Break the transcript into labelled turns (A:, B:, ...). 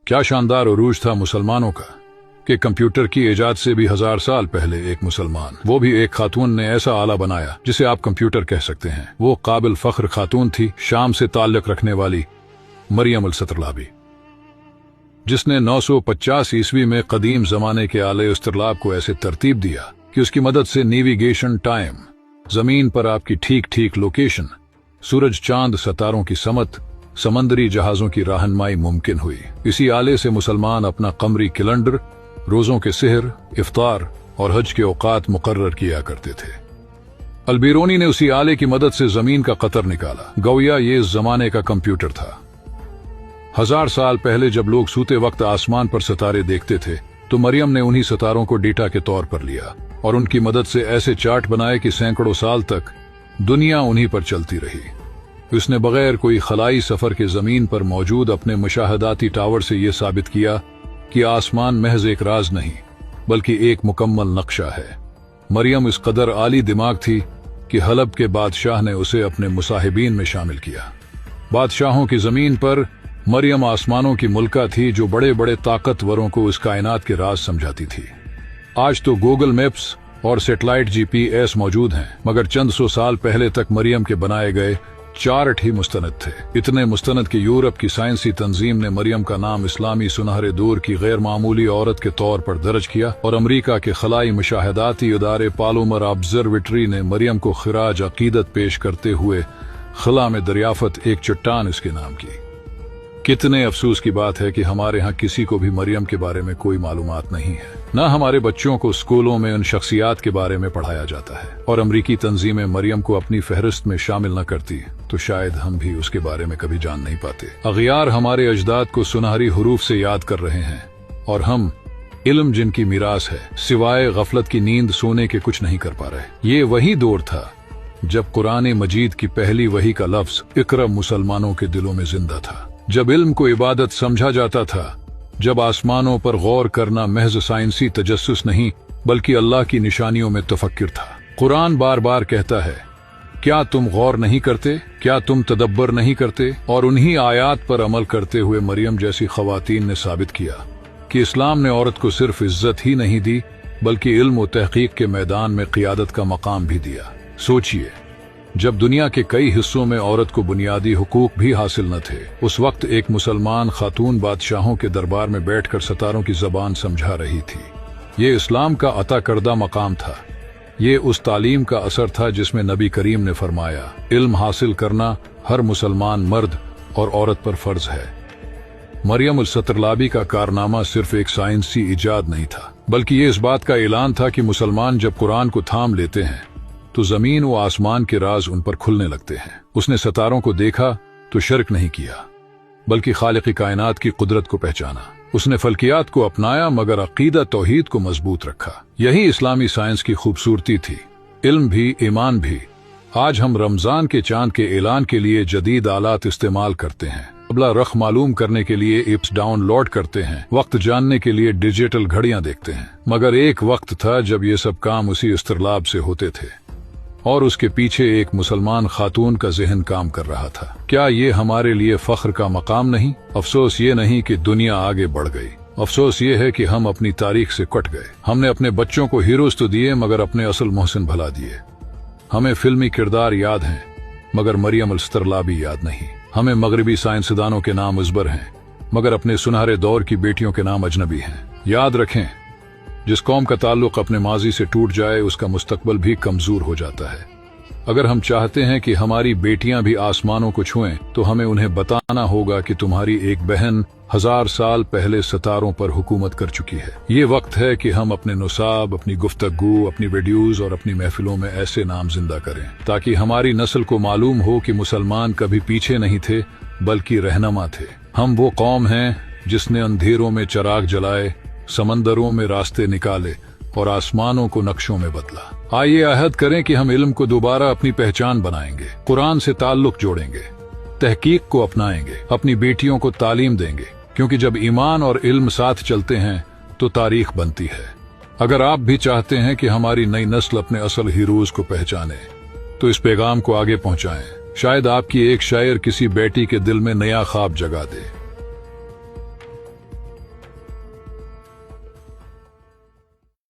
A: क्या शानदार उरूज था मुसलमानों का कि कंप्यूटर की इजाद से भी 1000 साल पहले एक मुसलमान, वो भी एक खातून ने ऐसा आला बनाया जिसे आप कंप्यूटर कह सकते हैं। वो काबिल फख्र खातून थी, शाम से ताल्लुक रखने वाली मरियम अल-सतरलाबी, जिसने 950 ईस्वी में कदीम जमाने के आले इस्तिरलाब को ऐसे तरतीब दिया कि उसकी मदद से नेविगेशन टाइम, जमीन पर आपकी ठीक ठीक लोकेशन, सूरज चांद सितारों की समत, समंदरी जहाजों की रहनुमाई मुमकिन हुई। इसी आले से मुसलमान अपना कमरी कैलेंडर, रोजों के सेहर, इफ्तार और हज के औकात मुकर्रर किया करते थे। अलबीरोनी ने उसी आले की मदद से जमीन का कतर निकाला। गोया ये इस जमाने का कंप्यूटर था। 1000 साल पहले जब लोग सूते वक्त आसमान पर सितारे देखते थे तो मरियम ने उन्हीं सितारों को डेटा के तौर पर लिया और उनकी मदद से ऐसे चार्ट बनाए कि सैकड़ों साल तक दुनिया उन्हीं पर चलती रही। उसने बगैर कोई खलाई सफर के जमीन पर मौजूद अपने मुशाहदाती टावर से यह साबित किया कि आसमान महज एक राज नहीं बल्कि एक मुकम्मल नक्शा है। मरियम इस कदर आली दिमाग थी कि हलब के बादशाह ने उसे अपने मुसाहिबीन में शामिल किया। बादशाहों की जमीन पर मरियम आसमानों की मुल्का थी जो बड़े बड़े ताकतवरों को इस कायनात के राज समझाती थी। आज तो गूगल मैप्स और सैटेलाइट GPS मौजूद हैं, मगर चंद सौ साल पहले तक मरियम के बनाए गए चार्ट ही मुस्तनद थे। इतने मुस्तनद कि यूरोप की साइंसी तंजीम ने मरियम का नाम इस्लामी सुनहरे दौर की गैर मामूली औरत के तौर पर दर्ज किया और अमरीका के खलाई मुशाहदाती इदारे पालोमर ऑब्जर्वेटरी ने मरियम को खिराज अकीदत पेश करते हुए खला में दरियाफत एक चट्टान इसके नाम की। कितने अफसोस की बात है कि हमारे यहाँ किसी को भी मरियम के बारे में कोई मालूमात नहीं है। न हमारे बच्चों को स्कूलों में उन शख्सियात के बारे में पढ़ाया जाता है, और अमरीकी तंजीमें मरियम को अपनी फहरिस्त में शामिल न करती तो शायद हम भी उसके बारे में कभी जान नहीं पाते। अगियार हमारे अजदाद को सुनहरी हुरूफ से याद कर रहे हैं और हम इल्म जिनकी मीरास है सिवाय गफलत की नींद सोने के कुछ नहीं कर पा रहे। ये वही दौर था जब कुरान मजीद की पहली वही का लफ्ज इकरा मुसलमानों के दिलों में जिंदा था, जब इल्म को इबादत समझा जाता था, जब आसमानों पर गौर करना महज साइंसी तजस्सुस नहीं बल्कि अल्लाह की निशानियों में तफक्कुर था। कुरान बार बार कहता है, क्या तुम गौर नहीं करते, क्या तुम तदब्बर नहीं करते? और उन्हीं आयात पर अमल करते हुए मरियम जैसी खवातीन ने साबित किया कि इस्लाम ने औरत को सिर्फ इज्जत ही नहीं दी बल्कि इल्म व तहकीक के मैदान में क़ियादत का मकाम भी दिया। सोचिए, जब दुनिया के कई हिस्सों में औरत को बुनियादी हुकूक भी हासिल न थे, उस वक्त एक मुसलमान खातून बादशाहों के दरबार में बैठकर सितारों की जबान समझा रही थी। ये इस्लाम का अता करदा मकाम था। ये उस तालीम का असर था जिसमें नबी करीम ने फरमाया, इल्म हासिल करना हर मुसलमान मर्द और औरत पर फर्ज है। मरियम अल-सतरलाबी का कारनामा सिर्फ एक साइंसी इजाद नहीं था बल्कि ये इस बात का ऐलान था कि मुसलमान जब कुरान को थाम लेते हैं तो जमीन व आसमान के राज उन पर खुलने लगते हैं। उसने सितारों को देखा तो शिर्क नहीं किया बल्कि खालिक़ कायनात की कुदरत को पहचाना। उसने फल्कियात को अपनाया मगर अकीदा तौहीद को मजबूत रखा। यही इस्लामी साइंस की खूबसूरती थी, इल्म भी ईमान भी। आज हम रमजान के चांद के ऐलान के लिए जदीद आलात इस्तेमाल करते हैं, अबला रख मालूम करने के लिए ऐप्स डाउनलोड करते हैं, वक्त जानने के लिए डिजिटल घड़ियां देखते हैं। मगर एक वक्त था जब ये सब काम उसी इस्तिरलाब से होते थे और उसके पीछे एक मुसलमान खातून का जहन काम कर रहा था। क्या ये हमारे लिए फख्र का मकाम नहीं? अफसोस ये नहीं कि दुनिया आगे बढ़ गई, अफसोस ये है कि हम अपनी तारीख से कट गए। हमने अपने बच्चों को हीरोज तो दिए मगर अपने असल मोहसिन भुला दिए। हमें फिल्मी किरदार याद हैं मगर मरियम अल-सतरलाबी याद नहीं। हमें मगरबी साइंसदानों के नाम अजबर हैं मगर अपने सुनहरे दौर की बेटियों के नाम अजनबी हैं। याद रखें, जिस कौम का ताल्लुक अपने माजी से टूट जाए उसका मुस्तकबल भी कमजोर हो जाता है। अगर हम चाहते हैं कि हमारी बेटियां भी आसमानों को छुएं तो हमें उन्हें बताना होगा कि तुम्हारी एक बहन 1000 साल पहले सितारों पर हुकूमत कर चुकी है। ये वक्त है कि हम अपने नुसाब, अपनी गुफ्तगू, अपनी वीडियोज और अपनी महफिलों में ऐसे नाम जिंदा करें ताकि हमारी नस्ल को मालूम हो कि मुसलमान कभी पीछे नहीं थे बल्कि रहनुमा थे। हम वो कौम हैं जिसने अंधेरों में चिराग जलाए, समंदरों में रास्ते निकाले और आसमानों को नक्शों में बदला। आइए अहद करें कि हम इल्म को दोबारा अपनी पहचान बनाएंगे, कुरान से ताल्लुक जोड़ेंगे, तहकीक को अपनाएंगे, अपनी बेटियों को तालीम देंगे, क्योंकि जब ईमान और इल्म साथ चलते हैं तो तारीख बनती है। अगर आप भी चाहते हैं कि हमारी नई नस्ल अपने असल हीरोज को पहचाने तो इस पैगाम को आगे पहुंचाएं। शायद आपकी एक शायर किसी बेटी के दिल में नया ख्वाब जगा दे।